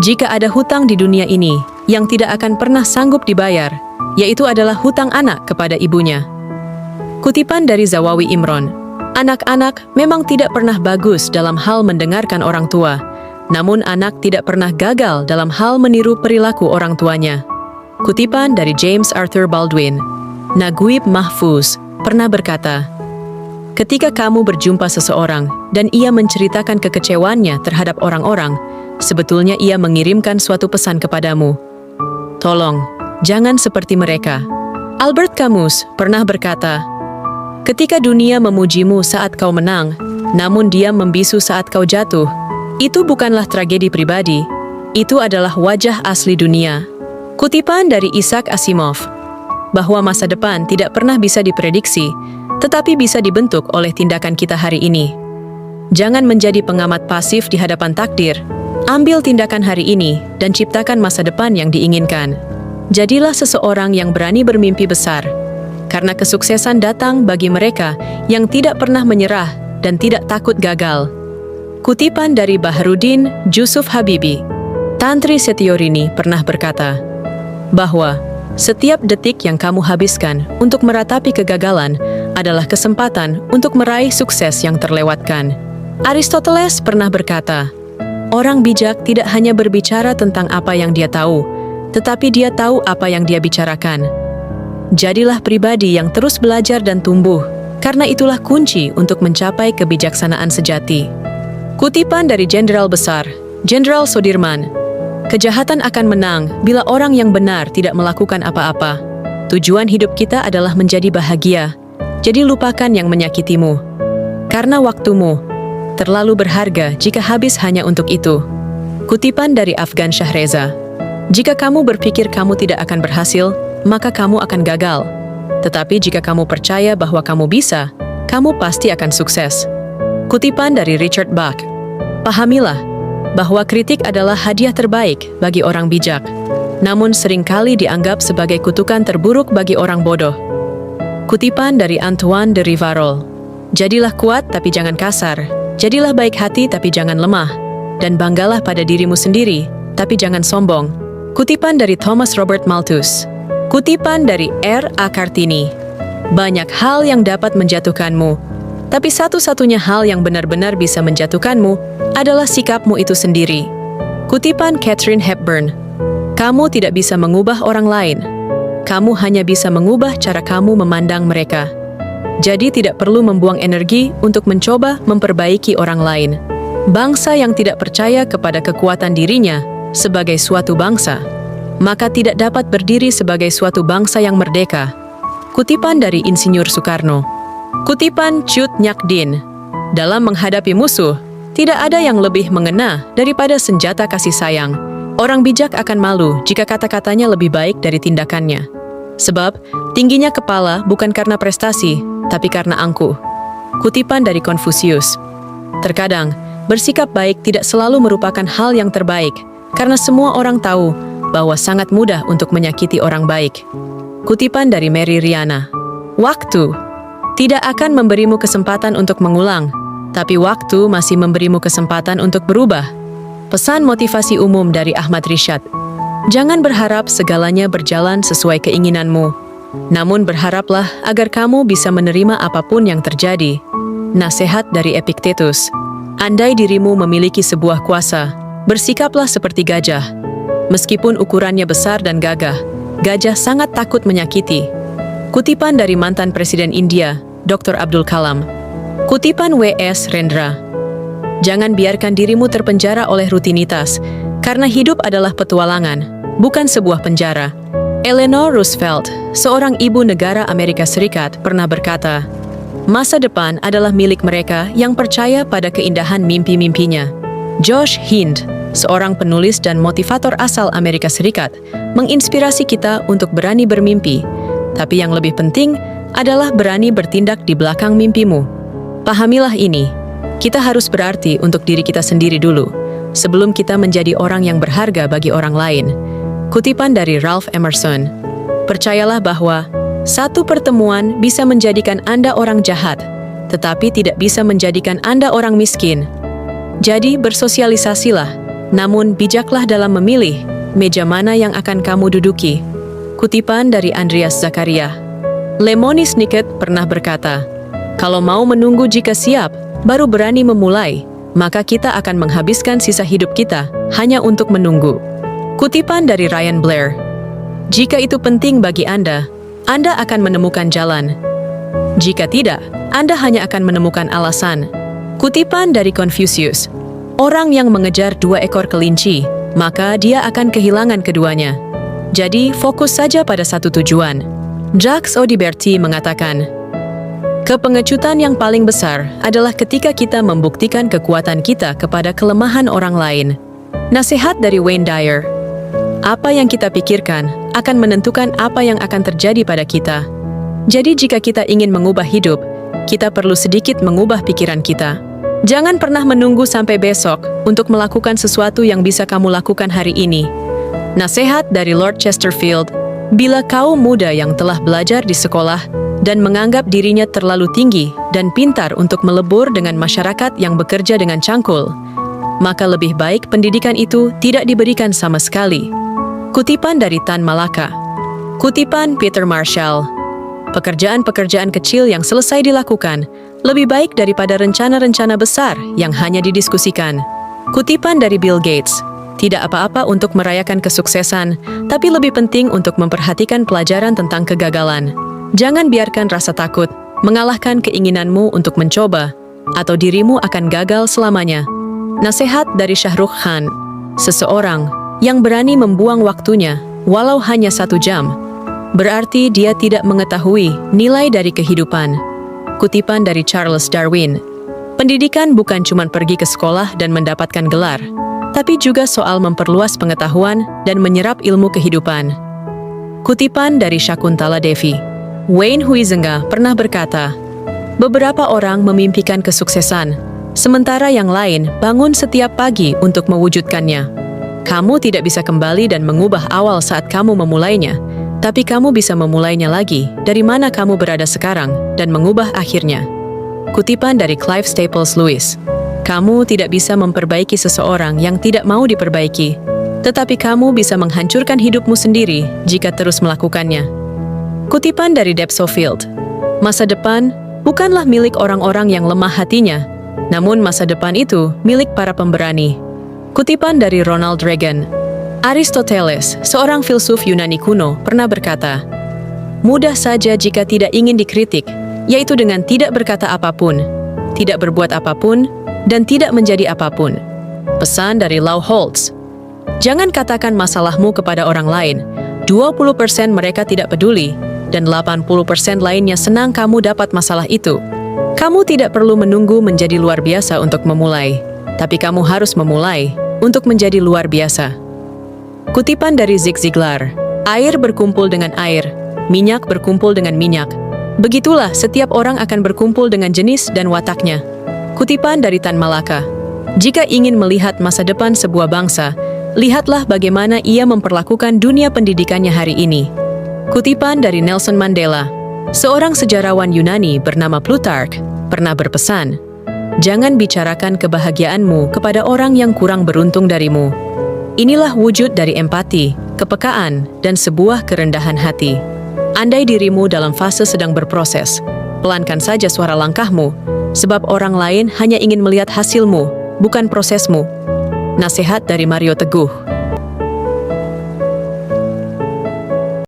Jika ada hutang di dunia ini yang tidak akan pernah sanggup dibayar, yaitu adalah hutang anak kepada ibunya. Kutipan dari Zawawi Imron. Anak-anak memang tidak pernah bagus dalam hal mendengarkan orang tua, namun anak tidak pernah gagal dalam hal meniru perilaku orang tuanya. Kutipan dari James Arthur Baldwin. Naguib Mahfuz pernah berkata, "Ketika kamu berjumpa seseorang dan ia menceritakan kekecewaannya terhadap orang-orang, sebetulnya ia mengirimkan suatu pesan kepadamu. Tolong, jangan seperti mereka." Albert Camus pernah berkata, "Ketika dunia memujimu saat kau menang, namun dia membisu saat kau jatuh, itu bukanlah tragedi pribadi, itu adalah wajah asli dunia." Kutipan dari Isaac Asimov, bahwa masa depan tidak pernah bisa diprediksi, tetapi bisa dibentuk oleh tindakan kita hari ini. Jangan menjadi pengamat pasif di hadapan takdir. Ambil tindakan hari ini dan ciptakan masa depan yang diinginkan. Jadilah seseorang yang berani bermimpi besar, karena kesuksesan datang bagi mereka yang tidak pernah menyerah dan tidak takut gagal. Kutipan dari Baharudin Jusuf Habibi. Tantri Setiorini pernah berkata, bahwa setiap detik yang kamu habiskan untuk meratapi kegagalan adalah kesempatan untuk meraih sukses yang terlewatkan. Aristoteles pernah berkata, orang bijak tidak hanya berbicara tentang apa yang dia tahu, tetapi dia tahu apa yang dia bicarakan. Jadilah pribadi yang terus belajar dan tumbuh, karena itulah kunci untuk mencapai kebijaksanaan sejati. Kutipan dari Jenderal Besar, Jenderal Sudirman. Kejahatan akan menang bila orang yang benar tidak melakukan apa-apa. Tujuan hidup kita adalah menjadi bahagia, jadi lupakan yang menyakitimu. Karena waktumu terlalu berharga jika habis hanya untuk itu. Kutipan dari Afgan Shahreza. Jika kamu berpikir kamu tidak akan berhasil, maka kamu akan gagal. Tetapi jika kamu percaya bahwa kamu bisa, kamu pasti akan sukses. Kutipan dari Richard Bach. Pahamilah bahwa kritik adalah hadiah terbaik bagi orang bijak, namun seringkali dianggap sebagai kutukan terburuk bagi orang bodoh. Kutipan dari Antoine de Rivarol. Jadilah kuat tapi jangan kasar, jadilah baik hati tapi jangan lemah, dan banggalah pada dirimu sendiri, tapi jangan sombong. Kutipan dari Thomas Robert Malthus. Kutipan dari R.A. Kartini. Banyak hal yang dapat menjatuhkanmu, tapi satu-satunya hal yang benar-benar bisa menjatuhkanmu adalah sikapmu itu sendiri. Kutipan Katharine Hepburn. Kamu tidak bisa mengubah orang lain. Kamu hanya bisa mengubah cara kamu memandang mereka. Jadi tidak perlu membuang energi untuk mencoba memperbaiki orang lain. Bangsa yang tidak percaya kepada kekuatan dirinya sebagai suatu bangsa, maka tidak dapat berdiri sebagai suatu bangsa yang merdeka. Kutipan dari Insinyur Soekarno. Kutipan Cut Nyak Dien. Dalam menghadapi musuh, tidak ada yang lebih mengena daripada senjata kasih sayang. Orang bijak akan malu jika kata-katanya lebih baik dari tindakannya. Sebab, tingginya kepala bukan karena prestasi, tapi karena angkuh. Kutipan dari Konfusius. Terkadang, bersikap baik tidak selalu merupakan hal yang terbaik, karena semua orang tahu bahwa sangat mudah untuk menyakiti orang baik. Kutipan dari Mary Riana. Waktu tidak akan memberimu kesempatan untuk mengulang, tapi waktu masih memberimu kesempatan untuk berubah. Pesan motivasi umum dari Ahmad Rishad. Jangan berharap segalanya berjalan sesuai keinginanmu, namun berharaplah agar kamu bisa menerima apapun yang terjadi. Nasihat dari Epictetus. Andai dirimu memiliki sebuah kuasa, bersikaplah seperti gajah. Meskipun ukurannya besar dan gagah, gajah sangat takut menyakiti. Kutipan dari mantan Presiden India, Dr. Abdul Kalam. Kutipan W.S. Rendra. Jangan biarkan dirimu terpenjara oleh rutinitas, karena hidup adalah petualangan, bukan sebuah penjara. Eleanor Roosevelt, seorang ibu negara Amerika Serikat, pernah berkata, masa depan adalah milik mereka yang percaya pada keindahan mimpi-mimpinya. Josh Hind, seorang penulis dan motivator asal Amerika Serikat, menginspirasi kita untuk berani bermimpi, tapi yang lebih penting adalah berani bertindak di belakang mimpimu. Pahamilah ini, kita harus berarti untuk diri kita sendiri dulu, sebelum kita menjadi orang yang berharga bagi orang lain. Kutipan dari Ralph Emerson. Percayalah bahwa satu pertemuan bisa menjadikan Anda orang jahat, tetapi tidak bisa menjadikan Anda orang miskin. Jadi bersosialisasilah, Namun bijaklah dalam memilih meja mana yang akan kamu duduki. Kutipan dari Andreas Zakaria. Lemony Snicket pernah berkata, "Kalau mau menunggu jika siap, baru berani memulai, maka kita akan menghabiskan sisa hidup kita hanya untuk menunggu." Kutipan dari Ryan Blair. Jika itu penting bagi Anda akan menemukan jalan. Jika tidak, Anda hanya akan menemukan alasan. Kutipan dari Confucius. Orang yang mengejar 2 ekor kelinci, maka dia akan kehilangan keduanya. Jadi, fokus saja pada satu tujuan. Jacques Audiberti mengatakan, "Kepengecutan yang paling besar adalah ketika kita membuktikan kekuatan kita kepada kelemahan orang lain." Nasihat dari Wayne Dyer. Apa yang kita pikirkan akan menentukan apa yang akan terjadi pada kita. Jadi jika kita ingin mengubah hidup, kita perlu sedikit mengubah pikiran kita. Jangan pernah menunggu sampai besok untuk melakukan sesuatu yang bisa kamu lakukan hari ini. Nasihat dari Lord Chesterfield. Bila kaum muda yang telah belajar di sekolah dan menganggap dirinya terlalu tinggi dan pintar untuk melebur dengan masyarakat yang bekerja dengan cangkul, maka lebih baik pendidikan itu tidak diberikan sama sekali. Kutipan dari Tan Malaka. Kutipan Peter Marshall. Pekerjaan-pekerjaan kecil yang selesai dilakukan lebih baik daripada rencana-rencana besar yang hanya didiskusikan. Kutipan dari Bill Gates. Tidak apa-apa untuk merayakan kesuksesan, tapi lebih penting untuk memperhatikan pelajaran tentang kegagalan. Jangan biarkan rasa takut mengalahkan keinginanmu untuk mencoba, atau dirimu akan gagal selamanya. Nasihat dari Shah Rukh Khan. Seseorang yang berani membuang waktunya, walau hanya 1 jam, berarti dia tidak mengetahui nilai dari kehidupan. Kutipan dari Charles Darwin. Pendidikan bukan cuma pergi ke sekolah dan mendapatkan gelar, tapi juga soal memperluas pengetahuan dan menyerap ilmu kehidupan. Kutipan dari Shakuntala Devi. Wayne Huizenga pernah berkata, "Beberapa orang memimpikan kesuksesan, sementara yang lain bangun setiap pagi untuk mewujudkannya. Kamu tidak bisa kembali dan mengubah awal saat kamu memulainya, tapi kamu bisa memulainya lagi dari mana kamu berada sekarang dan mengubah akhirnya." Kutipan dari Clive Staples Lewis. Kamu tidak bisa memperbaiki seseorang yang tidak mau diperbaiki, tetapi kamu bisa menghancurkan hidupmu sendiri jika terus melakukannya. Kutipan dari Deb Sofield. Masa depan bukanlah milik orang-orang yang lemah hatinya, namun masa depan itu milik para pemberani. Kutipan dari Ronald Reagan. Aristoteles, seorang filsuf Yunani kuno, pernah berkata, "Mudah saja jika tidak ingin dikritik, yaitu dengan tidak berkata apapun, tidak berbuat apapun, dan tidak menjadi apapun." Pesan dari Lau Holtz. Jangan katakan masalahmu kepada orang lain. 20% mereka tidak peduli, dan 80% lainnya senang kamu dapat masalah itu. Kamu tidak perlu menunggu menjadi luar biasa untuk memulai, tapi kamu harus memulai untuk menjadi luar biasa. Kutipan dari Zig Ziglar. Air berkumpul dengan air, minyak berkumpul dengan minyak. Begitulah setiap orang akan berkumpul dengan jenis dan wataknya. Kutipan dari Tan Malaka. Jika ingin melihat masa depan sebuah bangsa, lihatlah bagaimana ia memperlakukan dunia pendidikannya hari ini. Kutipan dari Nelson Mandela. Seorang sejarawan Yunani bernama Plutarch pernah berpesan, "Jangan bicarakan kebahagiaanmu kepada orang yang kurang beruntung darimu." Inilah wujud dari empati, kepekaan, dan sebuah kerendahan hati. Andai dirimu dalam fase sedang berproses, pelankan saja suara langkahmu, sebab orang lain hanya ingin melihat hasilmu, bukan prosesmu. Nasihat dari Mario Teguh.